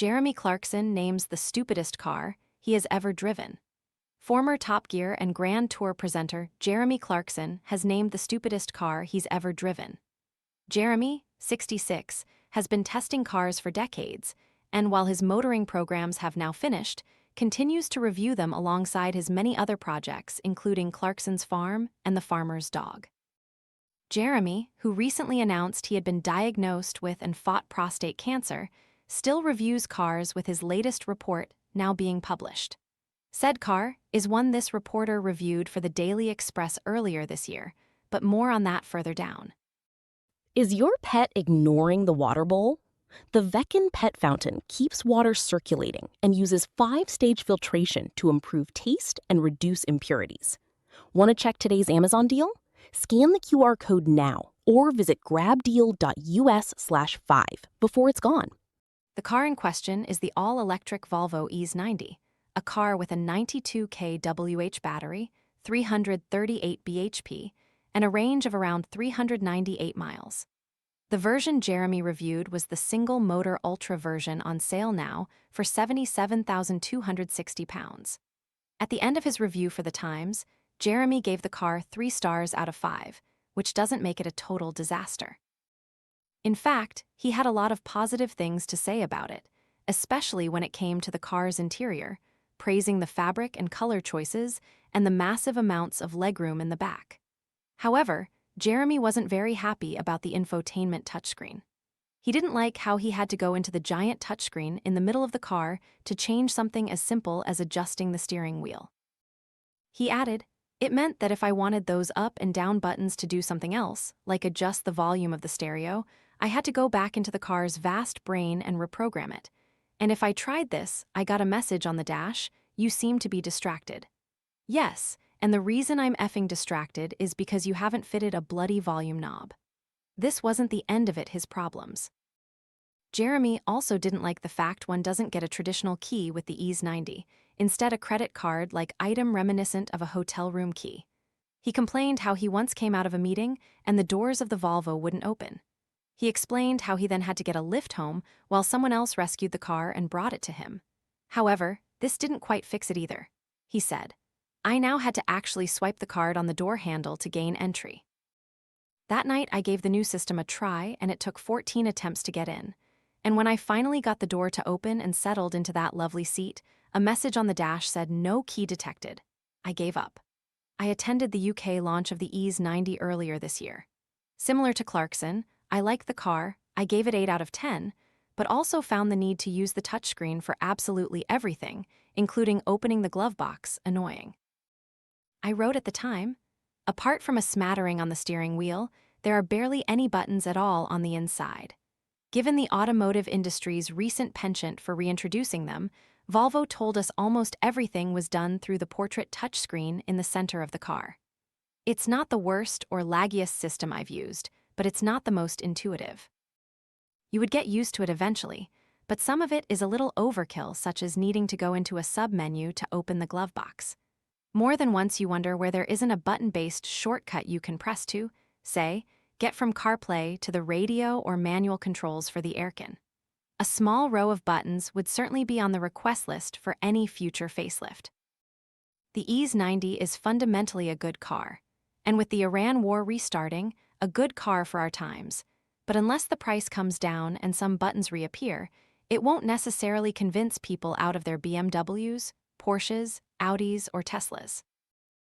Jeremy Clarkson names the stupidest car he has ever driven. Former Top Gear and Grand Tour presenter Jeremy Clarkson has named the stupidest car he's ever driven. Jeremy, 66, has been testing cars for decades, and while his motoring programs have now finished, continues to review them alongside his many other projects, including Clarkson's Farm and the Farmer's Dog. Jeremy, who recently announced he had been diagnosed with and fought prostate cancer, still reviews cars, with his latest report now being published. Said car is one this reporter reviewed for the Daily Express earlier this year, but more on that further down. Is your pet ignoring the water bowl? The Veckin Pet Fountain keeps water circulating and uses 5-stage filtration to improve taste and reduce impurities. Want to check today's Amazon deal? Scan the QR code now or visit grabdeal.us/5 before it's gone. The car in question is the all-electric Volvo ES90, a car with a 92 kWh battery, 338 bhp, and a range of around 398 miles. The version Jeremy reviewed was the single-motor Ultra version, on sale now for £77,260. At the end of his review for The Times, Jeremy gave the car 3 stars out of 5, which doesn't make it a total disaster. In fact, he had a lot of positive things to say about it, especially when it came to the car's interior, praising the fabric and color choices and the massive amounts of legroom in the back. However, Jeremy wasn't very happy about the infotainment touchscreen. He didn't like how he had to go into the giant touchscreen in the middle of the car to change something as simple as adjusting the steering wheel. He added, "It meant that if I wanted those up and down buttons to do something else, like adjust the volume of the stereo, I had to go back into the car's vast brain and reprogram it. And if I tried this, I got a message on the dash, 'You seem to be distracted.' Yes, and the reason I'm effing distracted is because you haven't fitted a bloody volume knob." This wasn't the end of his problems. Jeremy also didn't like the fact one doesn't get a traditional key with the ES90, instead a credit card-like item reminiscent of a hotel room key. He complained how he once came out of a meeting and the doors of the Volvo wouldn't open. He explained how he then had to get a lift home while someone else rescued the car and brought it to him. However, this didn't quite fix it either. He said, "I now had to actually swipe the card on the door handle to gain entry. That night I gave the new system a try and it took 14 attempts to get in. And when I finally got the door to open and settled into that lovely seat, a message on the dash said no key detected. I gave up." I attended the UK launch of the ES90 earlier this year. Similar to Clarkson, I like the car, I gave it 8 out of 10, but also found the need to use the touchscreen for absolutely everything, including opening the glove box, annoying. I wrote at the time, "Apart from a smattering on the steering wheel, there are barely any buttons at all on the inside. Given the automotive industry's recent penchant for reintroducing them, Volvo told us almost everything was done through the portrait touchscreen in the center of the car. It's not the worst or laggiest system I've used, but it's not the most intuitive. You would get used to it eventually, but some of it is a little overkill, such as needing to go into a sub-menu to open the glove box. More than once you wonder where there isn't a button-based shortcut you can press to, say, get from CarPlay to the radio or manual controls for the aircon. A small row of buttons would certainly be on the request list for any future facelift." The ES90 is fundamentally a good car, and with the Iran war restarting, a good car for our times. But unless the price comes down and some buttons reappear, it won't necessarily convince people out of their BMWs, Porsches, Audis, or Teslas.